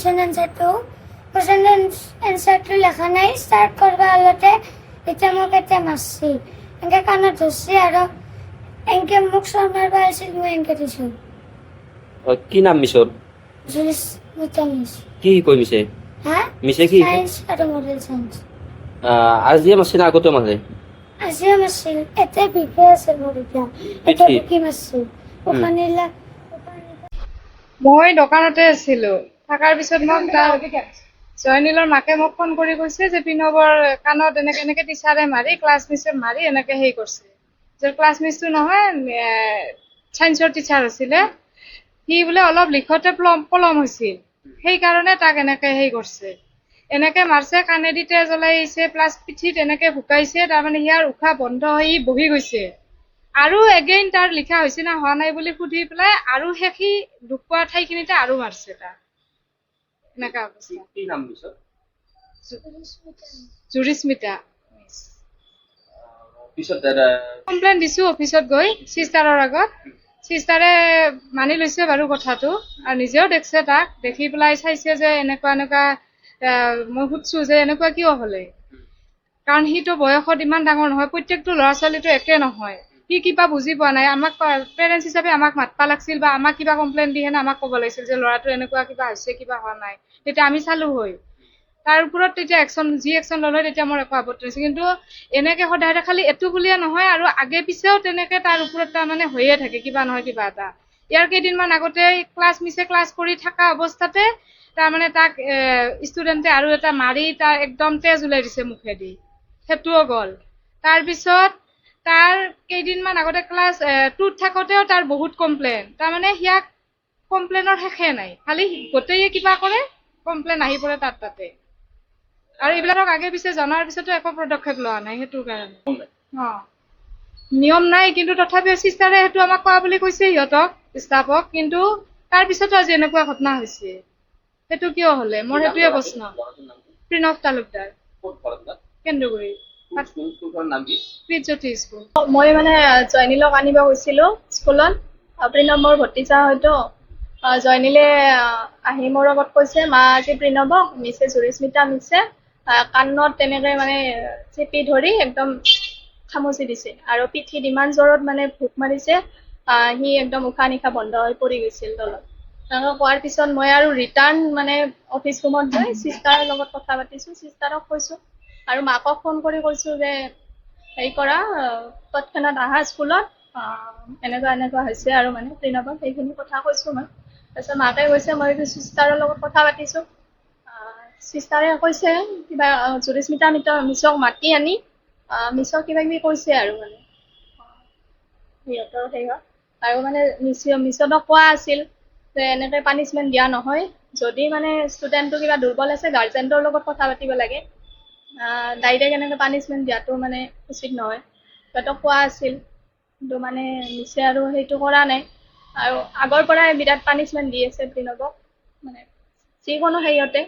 question এনচাৰটো লেখা নাই start কৰিব অলতে এতিয়া মোক এতিয়া মাৰছি এনেকৈ কাণত ধৰছি আৰু এনেকৈ মোক চৰ মাৰিব আহিছিল মই এনেকৈ দিছোঁ কি নাম মিছৰ কি কৈ মিছে হা মিছে কি চায়েন্স আৰু মডেল চায়েন্স আজিয়ে মাৰছে না আগতে মাৰে আজিও মাৰছিল এতিয়া বিষে আছে মোৰ এতিয়া বুকি মাৰছিল ওখানিলা মই দোকানতে আছিলো থাকাৰ পিছত মোক জয়নীলৰ মাকে মোক ফোন কৰি কৈছে যে প্ৰণৱৰ কাণত এনেকে টিচাৰে মাৰি ক্লাছ মিছে মাৰি এনেকে হেৰি কৰিছে যে ক্লাছ মিছটো নহয় চায়েন্সৰ টিচাৰ আছিলে সি বোলে অলপ লিখোতে পলম হৈছিল সেইকাৰণে তাক এনেকে হেৰি কৰিছে এনেকে মাৰছে কাণেদি তেজ ওলাই আহিছে প্লাছ পিঠিত এনেকে ভুকাইছে তাৰমানে সিয়াৰ উশাহ বন্ধ হৈ বহি গৈছে আৰু এগেইন তাৰ লিখা হৈছে না হোৱা নাই বুলি সুধি পেলাই আৰু সেই দুখ পোৱা ঠাইখিনিতে আৰু মাৰছে তাক এনেকা অৱস্থা কি নাম মিছৰ জুৰিস্মিতা পিছত কমপ্লেইন দিছো অফিচত গৈ চিষ্টাৰৰ আগত চিষ্টাৰে মানি লৈছে বাৰু কথাটো আৰু নিজেও দেখছে তাক দেখি পেলাই চাইছে যে এনেকুৱা মই সুধছো যে এনেকুৱা কিয় হলে কাৰণ সিটো বয়সত ইমান ডাঙৰ নহয় প্ৰত্যেকটো ল'ৰা ছোৱালীটো একে নহয় সি কিবা বুজি পোৱা নাই আমাক পেৰেণ্টছ হিচাপে আমাক মাতবা লাগিছিল বা আমাক কিবা কমপ্লেইন দিহে আমাক ক'ব লাগিছিল যে ল'ৰাটো এনেকুৱা কিবা হৈছে কিবা হোৱা নাই তেতিয়া আমি চালো হয় তাৰ ওপৰত তেতিয়া একশ্যন ল'লে তেতিয়া মোৰ একো আপত্তি নাছিল কিন্তু এনেকে সদায় খালি এইটো বুলিয়ে নহয় আৰু আগে পিছেও তেনেকে তাৰ ওপৰত তাৰমানে হৈয়ে থাকে কিবা নহয় কিবা এটা ইয়াৰ কেইদিনমান আগতে ক্লাছ কৰি থকা অৱস্থাতে তাৰমানে তাক ষ্টুডেণ্টে আৰু এটা মাৰি তাৰ একদম তেজ ওলাই দিছে মুখেদি সেইটোও গ'ল তাৰপিছত তাৰ কেইদিনমান আগতে ক্লাছ 2ত থাকোঁতেও তাৰ বহুত কমপ্লেইন তাৰমানে সিয়াক কমপ্লেইনৰ শেষে নাই খালি গোটেই কিবা কৰে কমপ্লেইন আহি পৰে তাতে আৰু এইবিলাকক আগে পিছে জনাৰ পিছতো একো পদক্ষেপ লোৱা নাই সেইটোৰ কাৰণে নিয়ম নাই কিন্তু তথাপিও চিষ্টাৰে সেইটো আমাক কোৱা বুলি কৈছে সিহঁতক ষ্টাফক কিন্তু তাৰ পিছতো আজি এনেকুৱা ঘটনা হৈছে সেইটো কিয় হলে মোৰ সেইটোৱে প্ৰশ্ন প্ৰণৱ তালুকদাৰ কেন্দ্ৰগুৰি মই মানে জয়নীলক আনিব গৈছিলো স্কুলত প্ৰণৱ মোৰ ভতিজা হয়তো জয়নীলে আহি মোৰ আগত কৈছে মা আজি প্ৰণৱক মিছে জুৰিস্মিতা মিছে কাণত তেনেকে মানে চেপি ধৰি একদম খামুচি দিছে আৰু পিঠিত ইমান জোৰত মানে ভোক মাৰিছে সি একদম উশাহ নিশাহ বন্ধ হৈ পৰি গৈছিল তলত তেনেকৈ কোৱাৰ পিছত মই আৰু ৰিটাৰ্ণ মানে অফিচ ৰুমত গৈ চিষ্টাৰৰ লগত কথা পাতিছো চিষ্টাৰক কৈছো আৰু মাকক ফোন কৰি কৈছো যে হেৰি কৰা তৎক্ষণাত আহা স্কুলত এনেকুৱা হৈছে আৰু মানে প্ৰণৱক সেইখিনি কথা কৈছো মই তাৰপিছত মাকে কৈছে মই চিষ্টাৰৰ লগত কথা পাতিছো চিষ্টাৰে কৈছে কিবা জুৰিস্মিতা মিছক মাতি আনি মিছক কিবা কিবি কৈছে আৰু মানে সিহঁতৰ আৰু মানে মিছক কোৱা আছিল যে এনেকে পানিচমেণ্ট দিয়া নহয় যদি মানে ষ্টুডেণ্টটো কিবা দুৰ্বল আছে গাৰ্জেণ্টৰ লগত কথা পাতিব লাগে ডাইৰেক্ট এনেকে পানিচমেণ্ট দিয়াটো মানে উচিত নহয় সিহঁতক কোৱা আছিল কিন্তু মানে মিছে আৰু সেইটো কৰা নাই আৰু আগৰ পৰাই বিৰাট পানিচমেণ্ট দি আছে প্ৰণৱক মানে যিকোনো হেৰিয়তে